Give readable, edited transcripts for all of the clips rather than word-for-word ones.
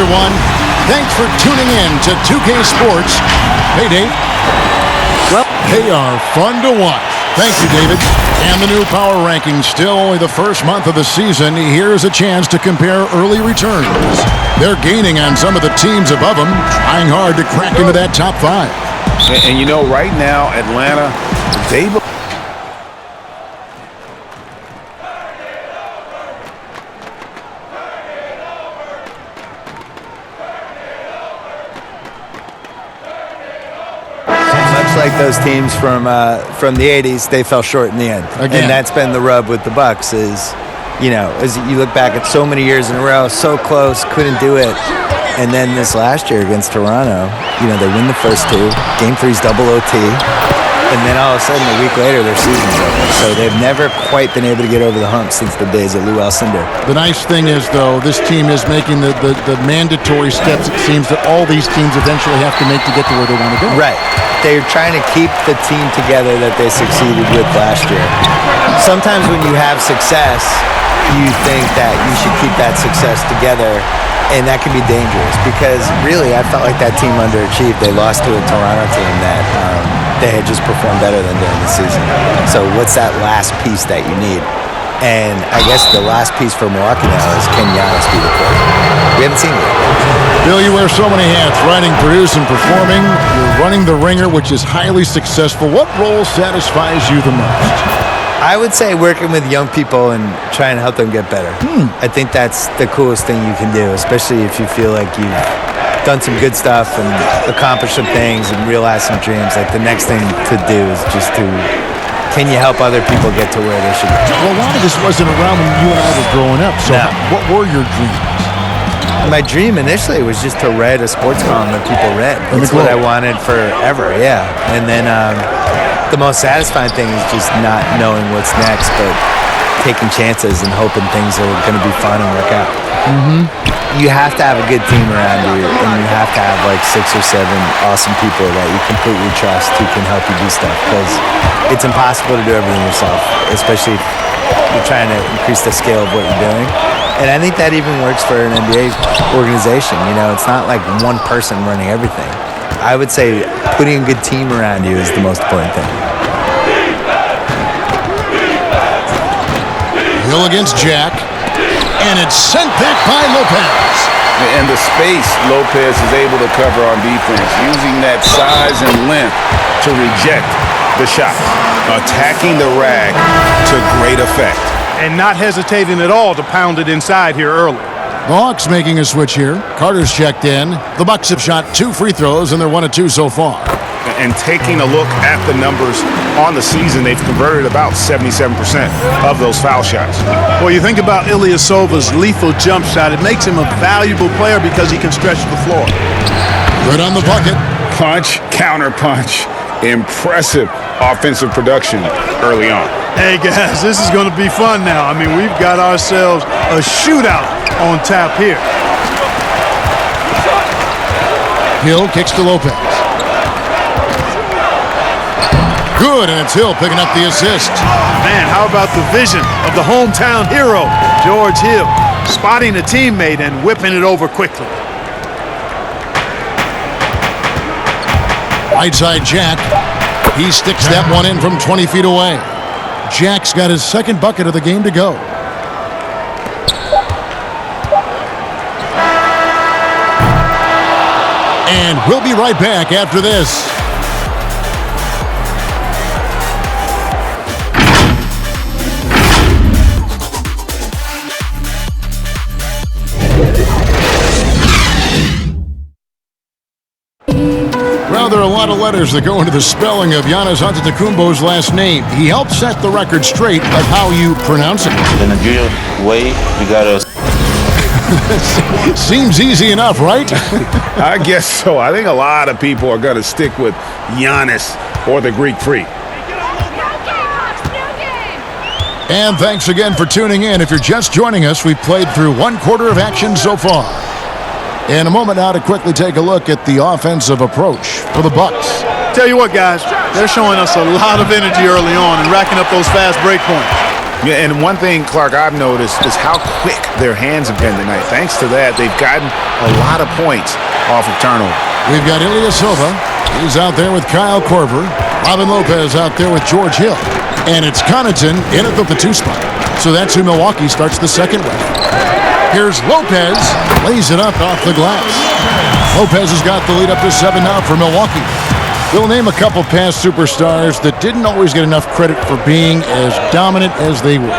everyone. Thanks for tuning in to 2K Sports. Hey, Dave. Well, they are fun to watch. Thank you, David. And the new power rankings, still only the first month of the season. Here's a chance to compare early returns. They're gaining on some of the teams above them, trying hard to crack into that top 5. And you know, right now, Atlanta, they... Like those teams from the 80s, they fell short in the end. Again. And that's been the rub with the Bucks is, you know, as you look back at so many years in a row, so close, couldn't do it. And then this last year against Toronto, you know, they win the first 2. Game 3's double OT. And then all of a sudden, a week later, their season's over. So they've never quite been able to get over the hump since the days of Lou Alcindor. The nice thing is, though, this team is making the mandatory steps, it seems, that all these teams eventually have to make to get to where they want to go. Right. They're trying to keep the team together that they succeeded with last year. Sometimes when you have success, you think that you should keep that success together, and that can be dangerous because really I felt like that team underachieved. They lost to a Toronto team that they had just performed better than during the season. So what's that last piece that you need? And I guess the last piece for Milwaukee now is can Giannis be the player? We haven't seen it yet. Bill, you wear so many hats, writing, producing, performing. You're running the Ringer, which is highly successful. What role satisfies you the most? I would say working with young people and trying to help them get better. I think that's the coolest thing you can do, especially if you feel like you've done some good stuff and accomplished some things and realized some dreams. Like the next thing to do is just to, can you help other people get to where they should go? Well, a lot of this wasn't around when you and I were growing up. So what were your dreams? My dream initially was just to write a sports column that people read. That's what I wanted forever, yeah. And then the most satisfying thing is just not knowing what's next, but taking chances and hoping things are going to be fun and work out. You have to have a good team around you, and you have to have like 6 or 7 awesome people that you completely trust who can help you do stuff, because it's impossible to do everything yourself, especially if you're trying to increase the scale of what you're doing. And I think that even works for an NBA organization. You know, it's not like one person running everything. I would say putting a good team around you is the most important thing. Hill against Jack, and it's sent back by Lopez. And the space Lopez is able to cover on defense, using that size and length to reject the shot. Attacking the rag to great effect. And not hesitating at all to pound it inside here early. The Hawks making a switch here. Carter's checked in. The Bucks have shot 2 free throws, and they're 1 of 2 so far. And taking a look at the numbers on the season, they've converted about 77% of those foul shots. Well, you think about Ilyasova's lethal jump shot. It makes him a valuable player because he can stretch the floor. Good on the bucket. Punch, counter punch. Impressive offensive production early on. Hey, guys, this is going to be fun now. I mean, we've got ourselves a shootout on tap here. Hill kicks to Lopez. Good, and it's Hill picking up the assist. Man, how about the vision of the hometown hero, George Hill, spotting a teammate and whipping it over quickly. Right side Jack. He sticks that one in from 20 feet away. Jack's got his second bucket of the game to go. And we'll be right back after this. Well, there are a lot of letters that go into the spelling of Giannis Antetokounmpo's last name. He helped set the record straight of how you pronounce it. The Nigerian way, you gotta... Seems easy enough, right? I guess so. I think a lot of people are going to stick with Giannis or the Greek Freak. And thanks again for tuning in. If you're just joining us, we've played through 1 quarter of action so far. In a moment now to quickly take a look at the offensive approach for the Bucks. Tell you what, guys, they're showing us a lot of energy early on and racking up those fast break points. Yeah, and one thing, Clark, I've noticed is how quick their hands have been tonight. Thanks to that, they've gotten a lot of points off of turnover. We've got Ilyasova. He's out there with Kyle Korver. Robin Lopez out there with George Hill. And it's Connaughton in at the 2 spot. So that's who Milwaukee starts the second with. Here's Lopez. Lays it up off the glass. Lopez has got the lead up to 7 now for Milwaukee. We'll name a couple past superstars that didn't always get enough credit for being as dominant as they were.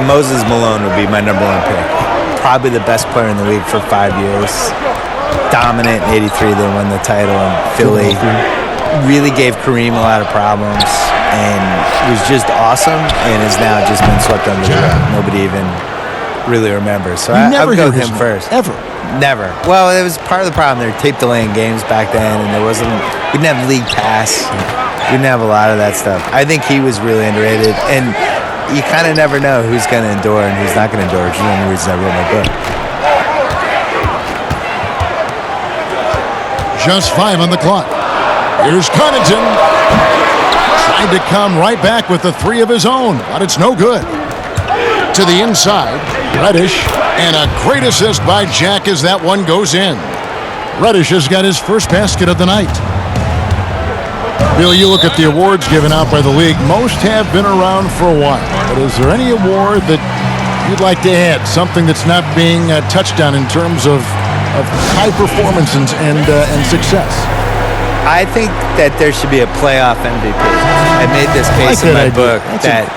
Moses Malone would be my number 1 pick. Probably the best player in the league for 5 years. Dominant in '83, they won the title in Philly. Really gave Kareem a lot of problems and was just awesome and has now just been swept under the rug. Nobody even really remembers. So I would go with him first. Ever. Never. Well, it was part of the problem. They were tape delaying games back then, and we didn't have league pass. We didn't have a lot of that stuff. I think he was really underrated, and you kind of never know who's going to endure and who's not going to endure, which is one of the reasons I wrote my book. Just 5 on the clock. Here's Connaughton. Tried to come right back with the 3 of his own, but it's no good. To the inside, Reddish, and a great assist by Jack as that one goes in. Reddish has got his first basket of the night. Bill, you look at the awards given out by the league. Most have been around for a while. But is there any award that you'd like to add? Something that's not being touched on in terms of high performance and success? I think that there should be a playoff MVP. I made this case in my book that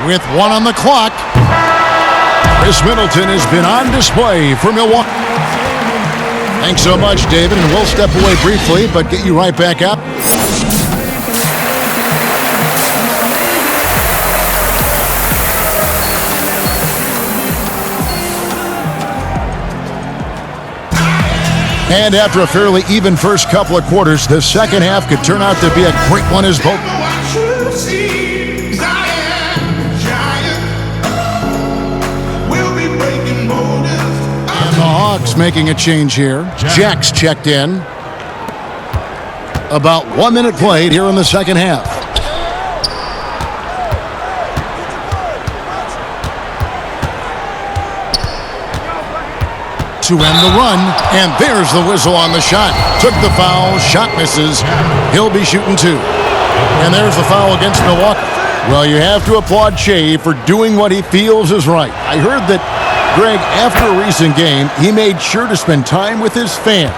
with 1 on the clock, Chris Middleton has been on display for Milwaukee. Thanks so much, David, and we'll step away briefly, but get you right back up. And after a fairly even first couple of quarters, the second half could turn out to be a great one as both. The Hawks making a change here. Jack's checked in. About 1 minute played here in the second half. To end the run, and there's the whistle on the shot. Took the foul, shot misses. He'll be shooting 2. And there's the foul against Milwaukee. Well, you have to applaud Shea for doing what he feels is right. I heard that Greg, after a recent game, he made sure to spend time with his fans.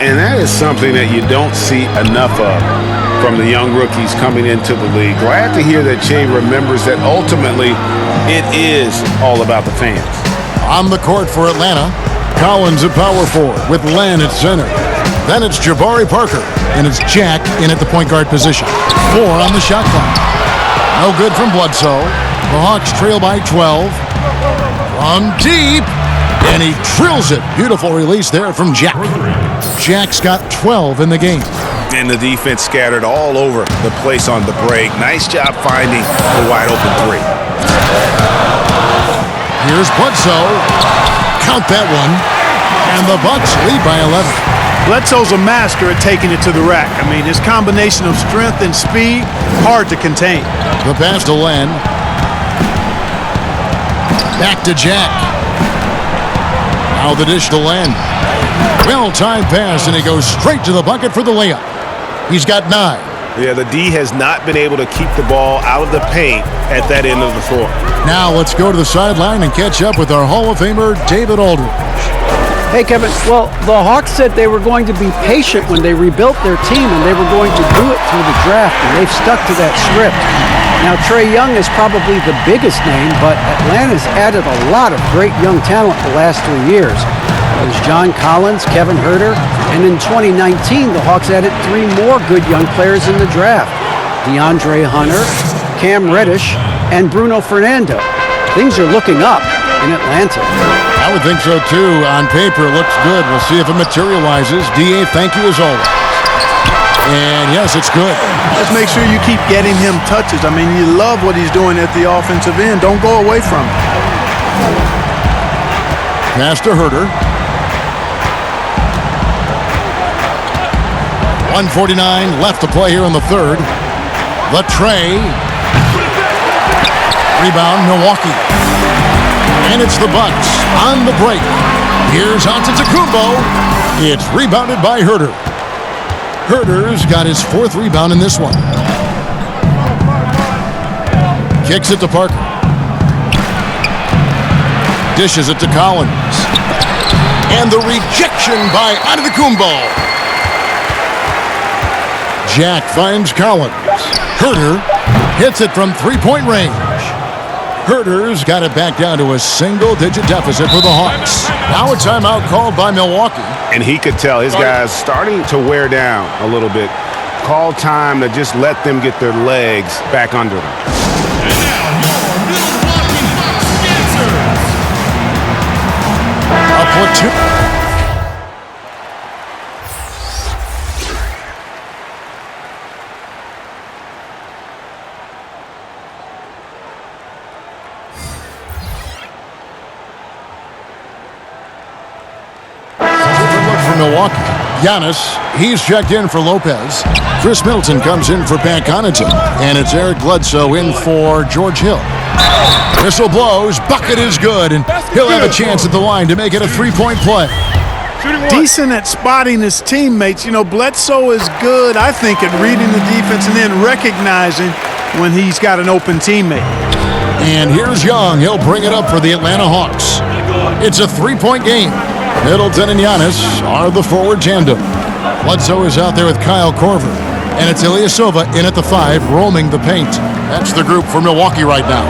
And that is something that you don't see enough of from the young rookies coming into the league. Glad to hear that Shea remembers that ultimately it is all about the fans. On the court for Atlanta, Collins at power forward with Len at center. Then it's Jabari Parker, and it's Jack in at the point guard position. 4 on the shot clock. No good from Bledsoe. The Hawks trail by 12. From deep, and he drills it. Beautiful release there from Jack. Jack's got 12 in the game. And the defense scattered all over the place on the break. Nice job finding the wide open 3. Here's Bledsoe. Count that one. And the Bucks lead by 11. Bledsoe's a master at taking it to the rack. I mean, his combination of strength and speed, hard to contain. The pass to Len. Back to Jack. Now the dish to Len. Well-timed pass, and he goes straight to the bucket for the layup. He's got 9. Yeah, the D has not been able to keep the ball out of the paint at that end of the floor. Now let's go to the sideline and catch up with our Hall of Famer, David Aldridge. Hey, Kevin. Well, the Hawks said they were going to be patient when they rebuilt their team, and they were going to do it through the draft, and they've stuck to that script. Now, Trae Young is probably the biggest name, but Atlanta's added a lot of great young talent the last 3 years. There's John Collins, Kevin Huerter, and in 2019, the Hawks added 3 more good young players in the draft. DeAndre Hunter, Cam Reddish, and Bruno Fernando. Things are looking up in Atlanta. I would think so, too. On paper, it looks good. We'll see if it materializes. D.A., thank you as always. And, yes, it's good. Just make sure you keep getting him touches. I mean, you love what he's doing at the offensive end. Don't go away from it. Pass to Herter. 1:49 left to play here in the third. The tray. Rebound, Milwaukee. And it's the Bucks on the break. Here's Antetokounmpo. It's rebounded by Herter. Herter's got his 4th rebound in this one. Kicks it to Parker. Dishes it to Collins. And the rejection by Antetokounmpo. Jack finds Collins. Herter hits it from three-point range. Herter's got it back down to a single-digit deficit for the Hawks. Now a timeout called by Milwaukee. And he could tell his guys starting to wear down a little bit. Call time to just let them get their legs back under them. And now your Milwaukee Bucks A platoon. Milwaukee. Giannis, he's checked in for Lopez. Chris Middleton comes in for Pat Connaughton. And it's Eric Bledsoe in for George Hill. Whistle blows, bucket is good, and he'll have a chance at the line to make it a three-point play. Decent at spotting his teammates. You know, Bledsoe is good, I think, at reading the defense and then recognizing when he's got an open teammate. And here's Young. He'll bring it up for the Atlanta Hawks. It's a three-point game. Middleton and Giannis are the forward tandem. Bledsoe is out there with Kyle Korver. And it's Ilyasova in at the 5, roaming the paint. That's the group for Milwaukee right now.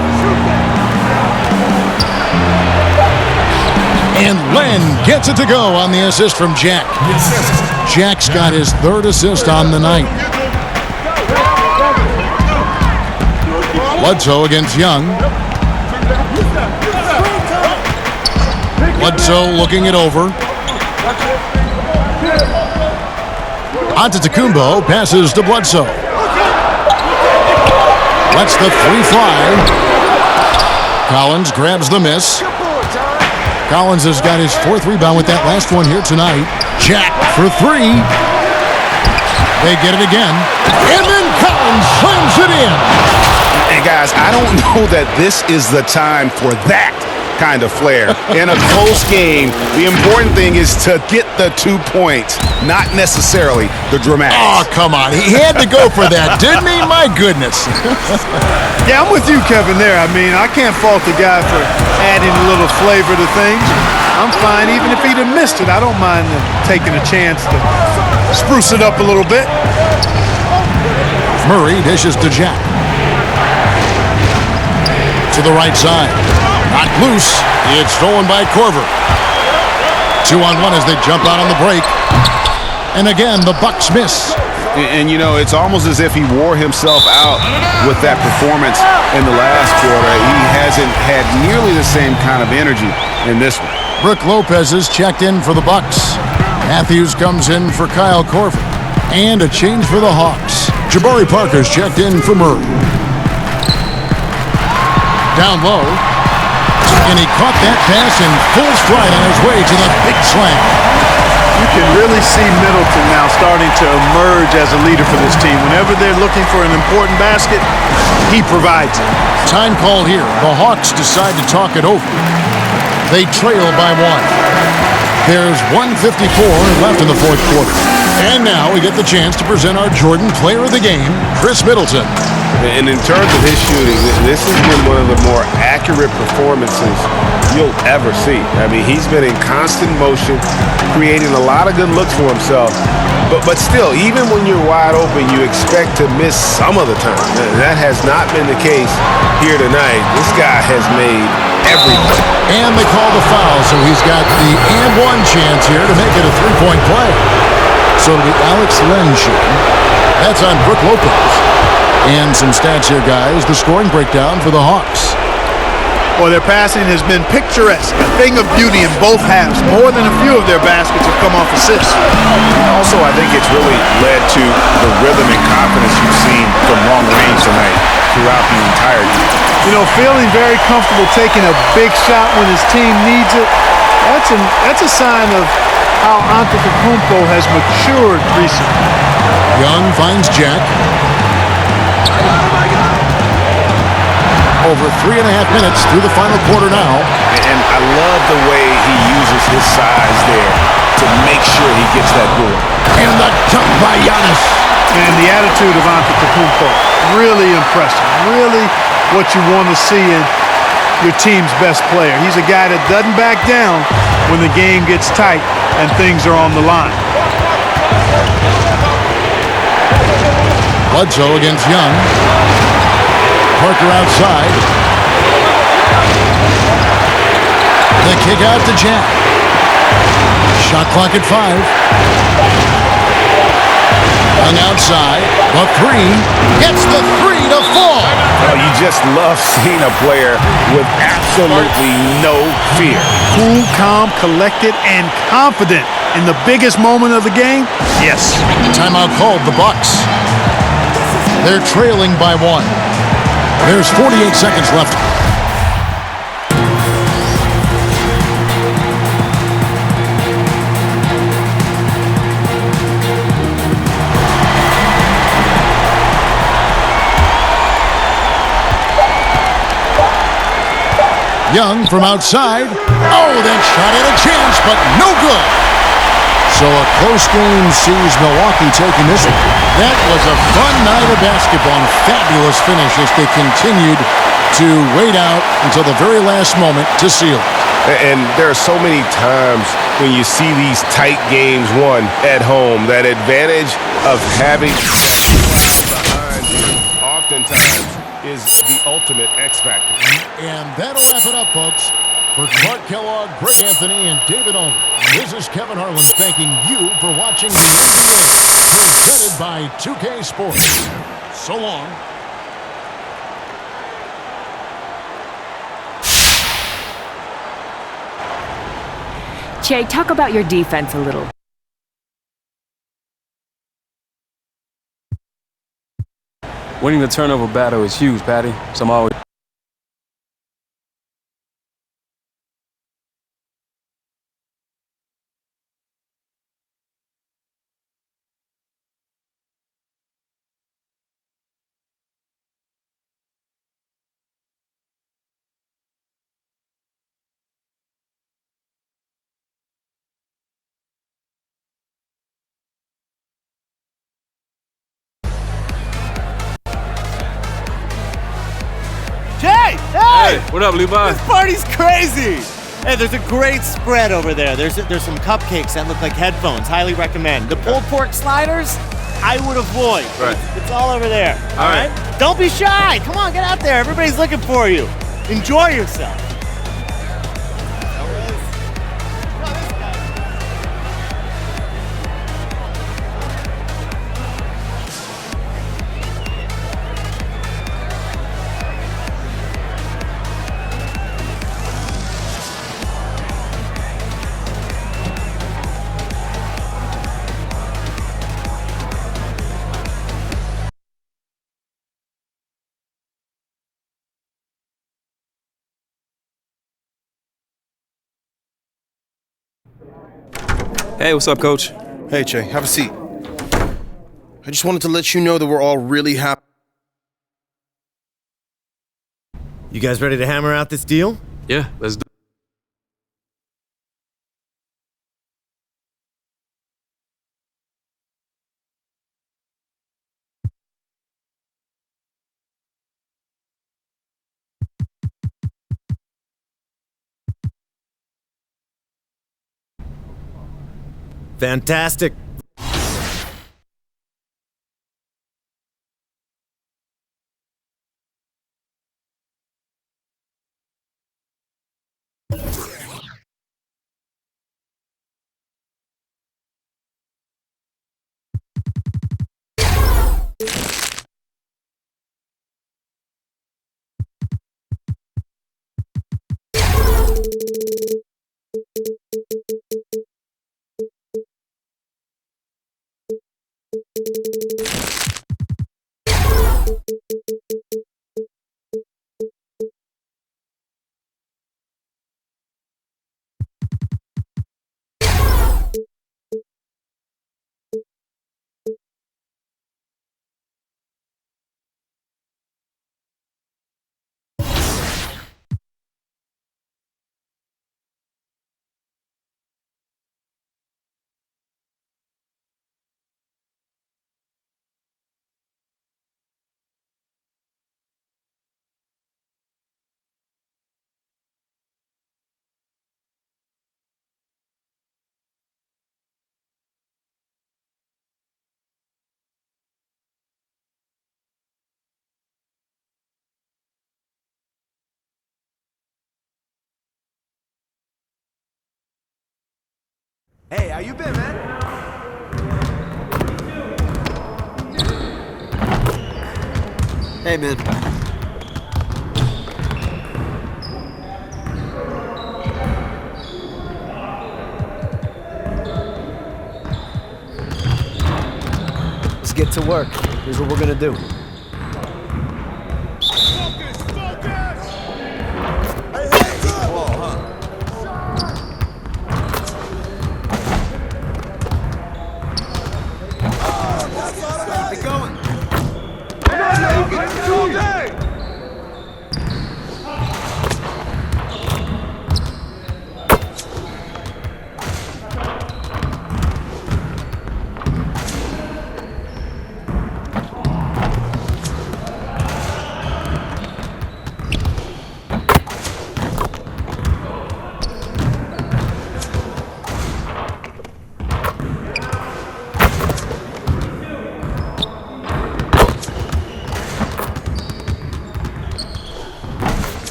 And Len gets it to go on the assist from Jack. Jack's got his 3rd assist on the night. Bledsoe against Young. Bledsoe looking it over. Antetokounmpo passes to Bledsoe. Lets the 3 fly. Collins grabs the miss. Collins has got his 4th rebound with that last one here tonight. Jack for 3. They get it again. And then Collins slams it in. And guys, I don't know that this is the time for that kind of flair. In a close game, the important thing is to get the 2 points, not necessarily the dramatics. Oh, come on. He had to go for that, didn't he? My goodness. Yeah, I'm with you, Kevin, there. I mean, I can't fault the guy for adding a little flavor to things. I'm fine. Even if he'd have missed it, I don't mind taking a chance to spruce it up a little bit. Murray dishes to Jack. To the right side. Not loose. It's stolen by Korver. 2-on-1 as they jump out on the break. And again, the Bucks miss. And you know, it's almost as if he wore himself out with that performance in the last quarter. He hasn't had nearly the same kind of energy in this one. Brook Lopez is checked in for the Bucks. Matthews comes in for Kyle Korver. And a change for the Hawks. Jabari Parker's checked in for Murray. Down low. And he caught that pass in full stride on his way to the big slam. You can really see Middleton now starting to emerge as a leader for this team. Whenever they're looking for an important basket, he provides it. Time called here. The Hawks decide to talk it over. They trail by 1. There's 1:54 left in the 4th quarter. And now we get the chance to present our Jordan Player of the Game, Chris Middleton. And in terms of his shooting, this has been one of the more accurate performances you'll ever see. I mean, he's been in constant motion, creating a lot of good looks for himself. But still, even when you're wide open, you expect to miss some of the time. That has not been the case here tonight. This guy has made every play. And they call the foul, so he's got the and 1 chance here to make it a 3-point play. So it'll be Alex Len shooting. That's on Brook Lopez. And some stats here, guys. The scoring breakdown for the Hawks. Well, their passing has been picturesque, a thing of beauty in both halves. More than a few of their baskets have come off assists. Also, I think it's really led to the rhythm and confidence you've seen from long range tonight throughout the entire game. You know, feeling very comfortable taking a big shot when his team needs it, that's a sign of how Antetokounmpo has matured recently. Young finds Jack. Over 3.5 minutes through the final quarter now. And I love the way he uses his size there to make sure he gets that board. And the dunk by Giannis. And the attitude of Antetokounmpo, really impressive. Really what you want to see in your team's best player. He's a guy that doesn't back down when the game gets tight and things are on the line. Bledsoe against Young. Parker outside. The kick out to Jack. Shot clock at 5. Young outside. The 3. Gets the 3 to fall. Oh, you just love seeing a player with absolutely no fear. Cool, calm, collected, and confident in the biggest moment of the game? Yes. Timeout called the Bucks. They're trailing by 1. There's 48 seconds left. Young from outside. Oh, that shot had a chance, but no good. So a close game sees Milwaukee taking this one. That was a fun night of basketball and fabulous finish as they continued to wait out until the very last moment to seal it. And there are so many times when you see these tight games won at home, that advantage of having that behind you oftentimes is the ultimate X factor. And that'll wrap it up, folks. For Clark Kellogg, Greg Anthony, and David Owen, this is Kevin Harlan thanking you for watching the NBA, presented by 2K Sports. So long. Che, talk about your defense a little. Winning the turnover battle is huge, Patty. So I'm always... Hey, what up, Levi? This party's crazy! Hey, there's a great spread over there. There's some cupcakes that look like headphones. Highly recommend. The pulled pork sliders, I would avoid. Right. It's all over there. All right. Don't be shy. Come on, get out there. Everybody's looking for you. Enjoy yourself. Hey, what's up, Coach? Hey, Che, have a seat. I just wanted to let you know that we're all really happy. You guys ready to hammer out this deal? Yeah, let's do Fantastic. Hey, how you been, man? Hey, man. Let's get to work. Here's what we're gonna do.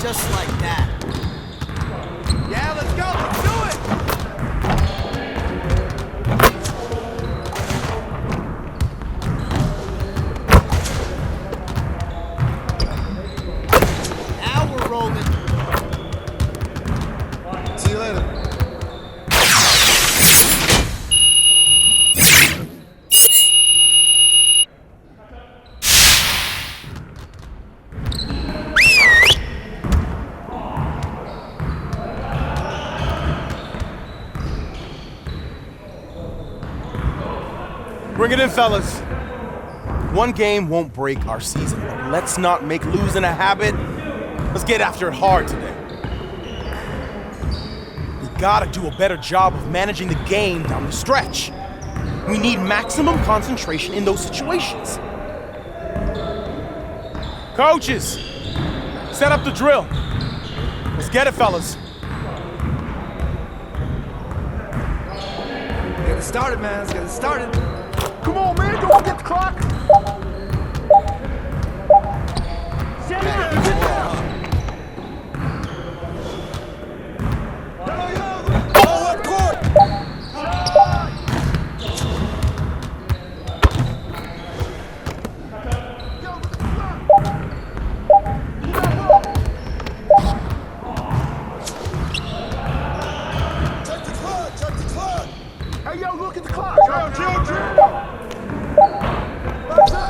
Just like that. Yeah, let's go. Let's do it. Now we're rolling. See you later. Bring it in, fellas. One game won't break our season, but let's not make losing a habit. Let's get after it hard today. We gotta do a better job of managing the game down the stretch. We need maximum concentration in those situations. Coaches, set up the drill. Let's get it, fellas. Get it started, man. Let's get it started. Come on, man. Don't forget the clock. Hey, yo, look at the clock. Chill. Let's go.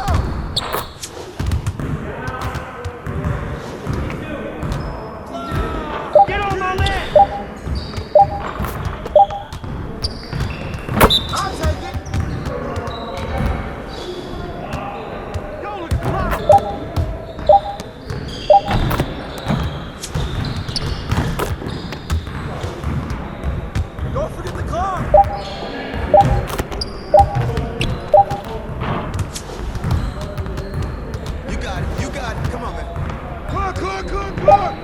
Get on my leg. I'll take it. Yo, look at the clock. Don't forget the clock. You got it. Come on, man. Clock.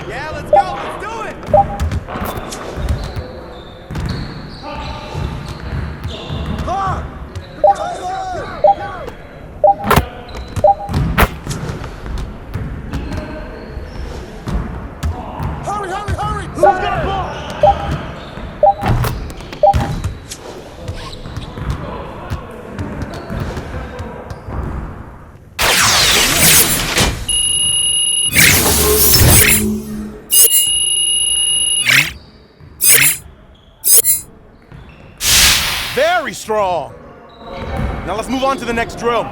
Yeah, let's go. Let's do it. Clock. Hurry. Who's got the ball? strong. Now let's move on to the next drill.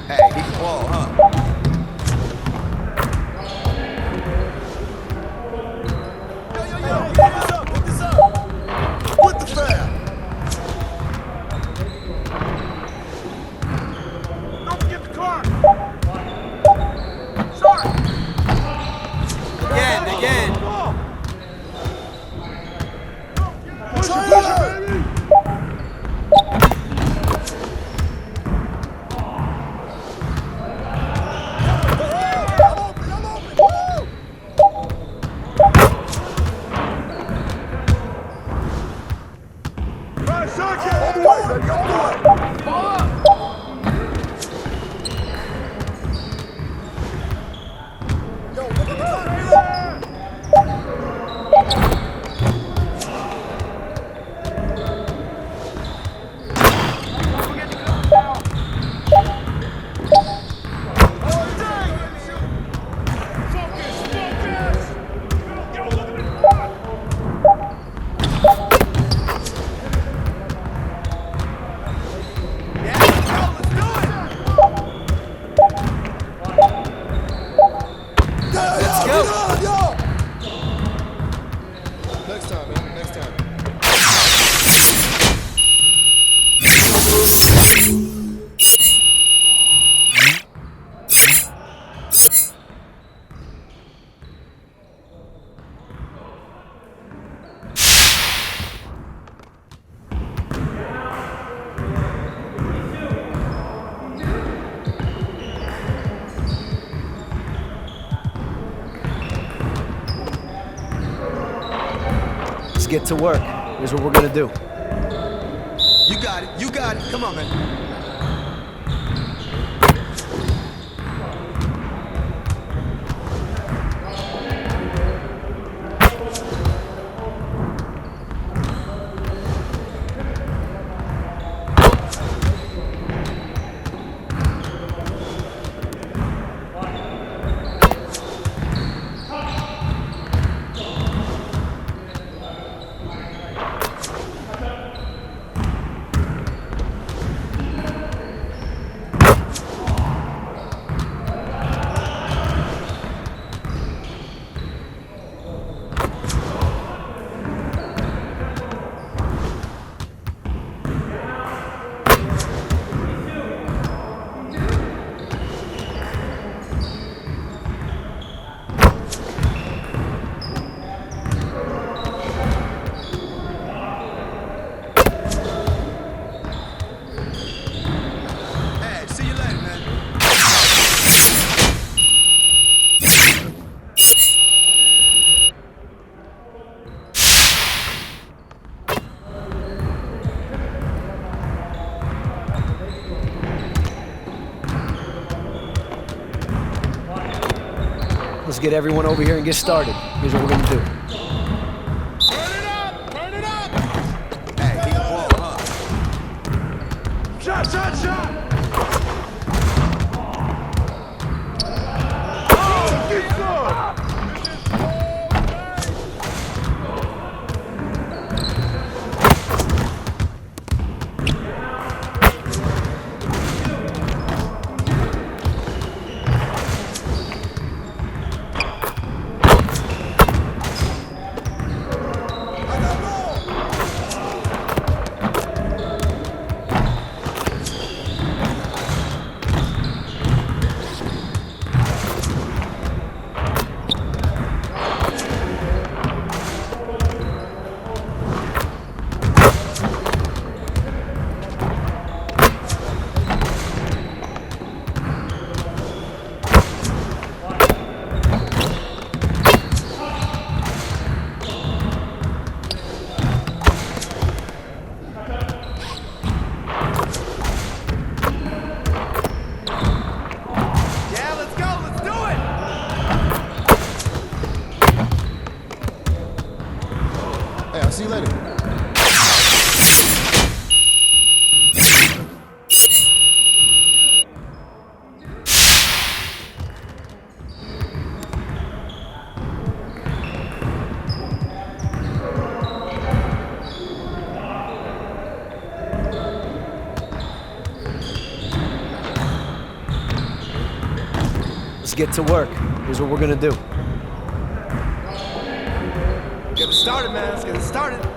Hey, he can ball, huh? Pick this up. With the foul. Don't forget the clock. Start. Again. Push it, baby. Get to work. Here's what we're gonna do. You got it. Come on, man. Let's get everyone over here and get started. Here's what we're gonna do. Turn it up! Hey, he can ball, huh? Shot! Let's get to work. Here's what we're gonna do. Get it started, man. Let's get it started.